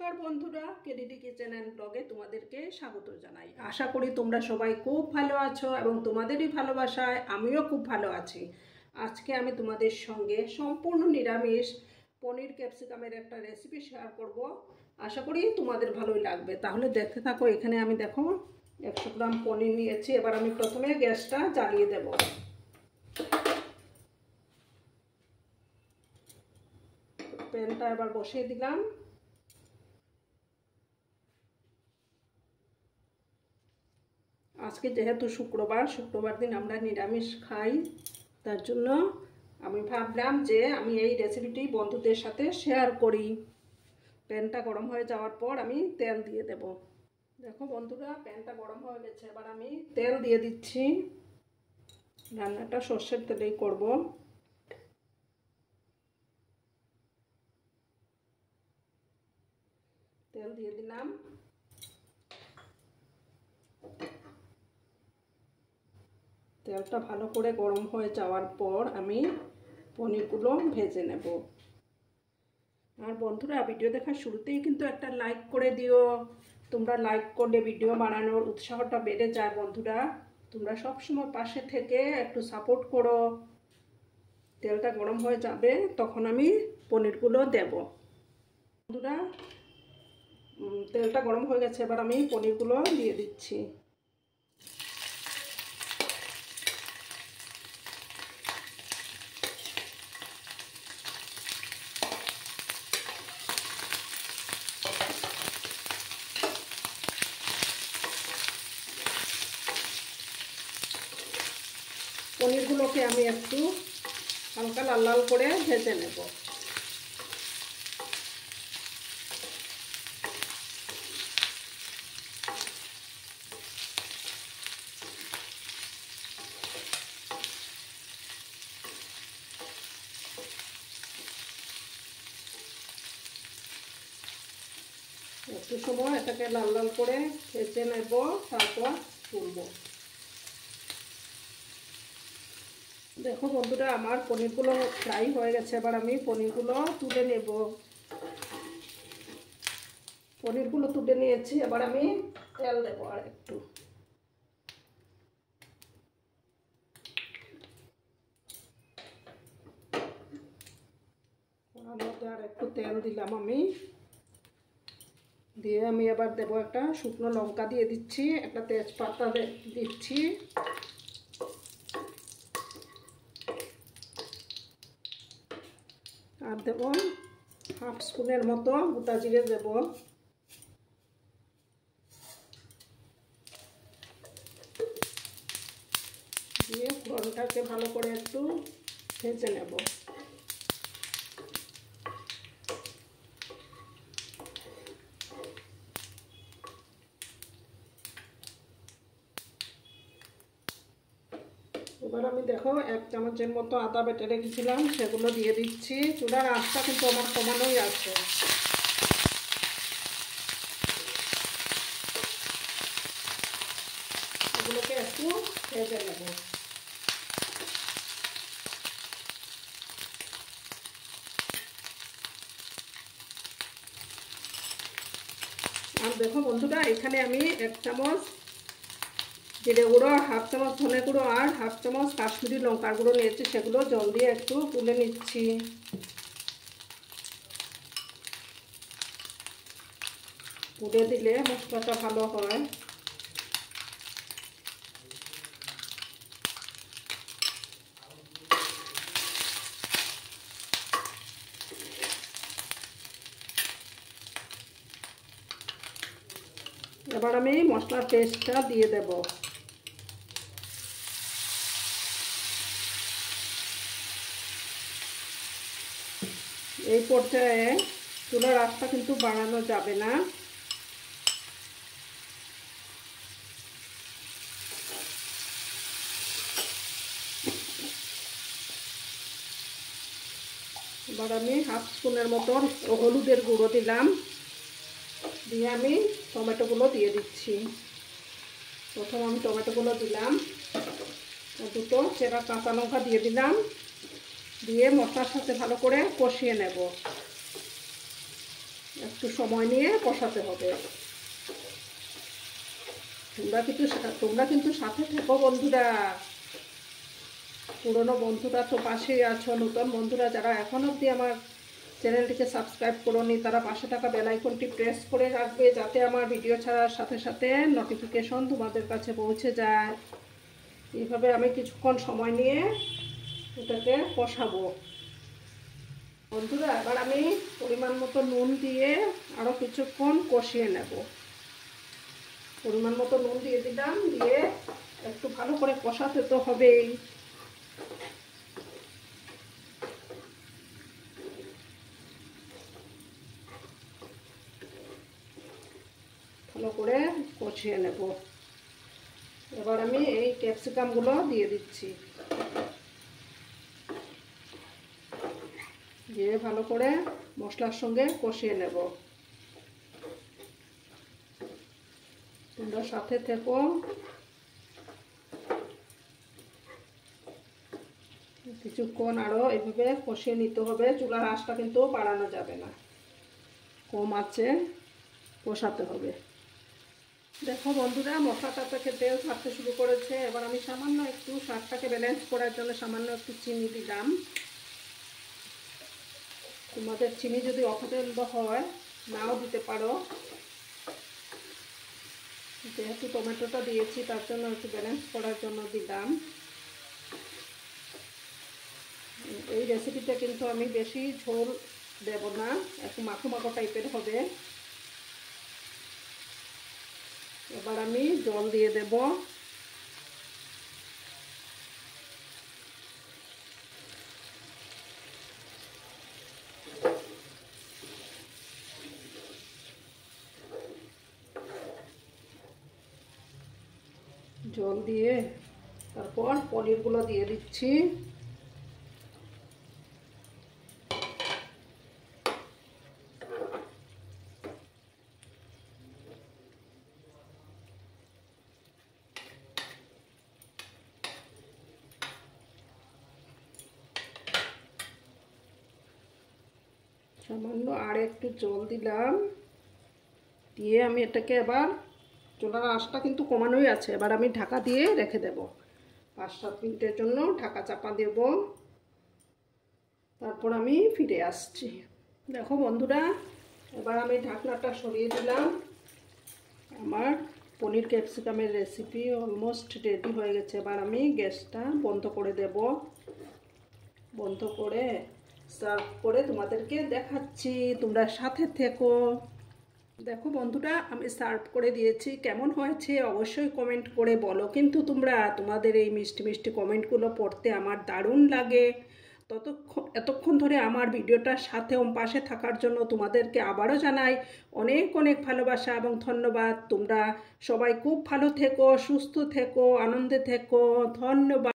নমস্কার বন্ধুরা, KDD kitchen and ব্লগে তোমাদেরকে স্বাগত জানাই। আশা করি তোমরা সবাই খুব ভালো আছো এবং তোমাদেরই ভালোবাসায় আমিও খুব ভালো আছি। আজকে আমি তোমাদের সঙ্গে সম্পূর্ণ নিরামিষ পনির ক্যাপসিকামের একটা রেসিপি শেয়ার করব। আশা করি তোমাদের ভালোই লাগবে। তাহলে দেখতে থাকো। এখানে আমি দেখো 100 গ্রাম পনির নিয়েছি। এবার আমি প্রথমে গ্যাসটা জ্বালিয়ে দেব। প্যানটা এবার বসিয়ে দিলাম। আজকে যেহেতু শুক্রবার দিন আমরা নিরামিষ খাই, তার জন্য আমি ভাবলাম যে আমি এই রেসিপিটি বন্ধুদের সাথে শেয়ার করি। প্যানটা গরম হয়ে যাওয়ার পর আমি তেল দিয়ে দেব। দেখো বন্ধুরা, প্যানটা গরম হয়ে গেছে। এবার আমি তেল দিয়ে দিচ্ছি। রান্নাটা সর্ষের তেলেই করব। তেল দিয়ে দিলাম। তেলটা ভালো করে গরম হয়ে যাওয়ার পর আমি পনিরগুলো ভেজে নেব। আর বন্ধুরা, ভিডিও দেখার শুরুতেই কিন্তু একটা লাইক করে দিও। তোমরা লাইক করলে ভিডিও বানানোর উৎসাহটা বেড়ে যায়। বন্ধুরা, তোমরা সবসময় পাশে থেকে একটু সাপোর্ট করো। তেলটা গরম হয়ে যাবে, তখন আমি পনিরগুলো দেব। বন্ধুরা, তেলটা গরম হয়ে গেছে। এবার আমি পনিরগুলো দিয়ে দিচ্ছি। পনিরগুলোকে আমি একটু হালকা লাল লাল করে ভেজে নেব। একটু সময় এটাকে লাল লাল করে ভেজে নেব, তারপর তুলব। দেখো বন্ধুরা, আমার পনিরগুলো ফ্রাই হয়ে গেছে। এবার আমি পনিরগুলো তুলে নেব। পনিরগুলো তুলে নিয়েছি। এবার আমি তেল দেব আর একটু। ওর মধ্যে আর একটু তেল দিলাম আমি। দিয়ে আমি এবার দেব একটা শুকনো লঙ্কা দিয়ে দিচ্ছি, একটা তেজপাতা দিচ্ছি, আর দেব হাফ স্পুনের মতো গোটা জিরে দেব। দিয়ে ফোড়নটাকে ভালো করে একটু ভেজে নেব। এবার আমি দেখো 1 চামচের মতো আদা বেটে রেখেছিলাম, সেগুলো দিয়ে দিচ্ছি। চুলার আঁচটা কিন্তু আমার কমানোই আছে। এগুলোকে একটু ভেজে নেব। আর দেখো বন্ধুরা, এখানে আমি 1 চামচ জিরে গুঁড়ো, হাফ চামচ ধনে গুঁড়ো আর হাফ চামচ কাশ্মীরি লঙ্কার গুঁড়ো নিয়েছি। সেগুলো জল দিয়ে একটু তুলে নিচ্ছি। তুলে দিলে মশলাটা ভালো হয়। এবার আমি মশলার পেস্টটা দিয়ে দেব। এই পর্যায়ে চুলার আঁচটা কিন্তু বাড়ানো যাবে না। এবার আমি হাফ স্পুনের মতো হলুদের গুঁড়ো দিলাম। দিয়ে আমি টমেটোগুলো দিয়ে দিচ্ছি। প্রথম আমি টমেটোগুলো দিলাম, দুটো চেরা কাঁচা লঙ্কা দিয়ে দিলাম। দিয়ে মশলার সাথে ভালো করে কষিয়ে নেব। একটু সময় নিয়ে কষাতে হবে। তোমরা কিন্তু সাথে থেকো বন্ধুরা। পুরনো বন্ধুরা তো পাশেই আছো, নতুন বন্ধুরা যারা এখন অবধি আমার চ্যানেলটিকে সাবস্ক্রাইব করোনি তারা পাশে থাকা বেল আইকনটি প্রেস করে রাখবে, যাতে আমার ভিডিও ছাড়ার সাথে সাথে নোটিফিকেশন তোমাদের কাছে পৌঁছে যায়। এইভাবে আমি কিছুক্ষণ সময় নিয়ে এটাকে কষাবো বন্ধুরা। এবার আমি পরিমাণ মতো নুন দিয়ে আরও কিছুক্ষণ কষিয়ে নেব। পরিমাণ মতো নুন দিয়ে দিলাম, দিয়ে একটু ভালো করে কষাতে তো হবেই। ভালো করে কষিয়ে নেব। এবার আমি এই ক্যাপসিকামগুলো দিয়ে দিচ্ছি, দিয়ে ভালো করে মশলার সঙ্গে কষিয়ে নেব। তোমরা সাথে থেকো। কিছুক্ষণ আরও এইভাবে কষিয়ে নিতে হবে। চুলার আঁচটা কিন্তু বাড়ানো যাবে না, কম আঁচে কষাতে হবে। দেখো বন্ধুরা, মশলাটা থেকে তেল ছাড়তে শুরু করেছে। এবার আমি সামান্য একটু স্বাদটাকে ব্যালেন্স করার জন্য সামান্য একটু চিনি দিলাম। তোমাদের চিনি যদি অপছন্দ হয় নাও দিতে পারো, যেহেতু টমেটোটা দিয়েছি তার জন্য একটু ব্যালেন্স করার জন্য দিলাম। এই রেসিপিটা কিন্তু আমি বেশি ঝোল দেব না, একটু মাখো মাখো টাইপের হবে। এবার আমি জল দিয়ে দেব। জল দিয়ে তারপর পনিরগুলো দিয়ে দিচ্ছি। সামান্য আর একটু জল দিলাম, দিয়ে আমি এটাকে এবার, চুলার আঁচটা কিন্তু কমানোই আছে, এবার আমি ঢাকা দিয়ে রেখে দেব। 5-7 মিনিটের জন্য ঢাকা চাপা দেব, তারপর আমি ফিরে আসছি। দেখো বন্ধুরা, এবার আমি ঢাকনাটা সরিয়ে দিলাম। আমার পনির ক্যাপসিকামের রেসিপি অলমোস্ট রেডি হয়ে গেছে। এবার আমি গ্যাসটা বন্ধ করে দেব। বন্ধ করে সার্ভ করে তোমাদেরকে দেখাচ্ছি, তোমরা সাথে থেকো। দেখো বন্ধুরা, আমি সার্ভ করে দিয়েছি। কেমন হয়েছে অবশ্যই কমেন্ট করে বলো, কিন্তু তোমাদের এই মিষ্টি মিষ্টি কমেন্টগুলো পড়তে আমার দারুণ লাগে। এতক্ষণ ধরে আমার ভিডিওটার সাথে পাশে থাকার জন্য তোমাদেরকে আবারও জানাই অনেক অনেক ভালোবাসা এবং ধন্যবাদ। তোমরা সবাই খুব ভালো থেকো, সুস্থ থেকো, আনন্দে থেকো। ধন্যবাদ।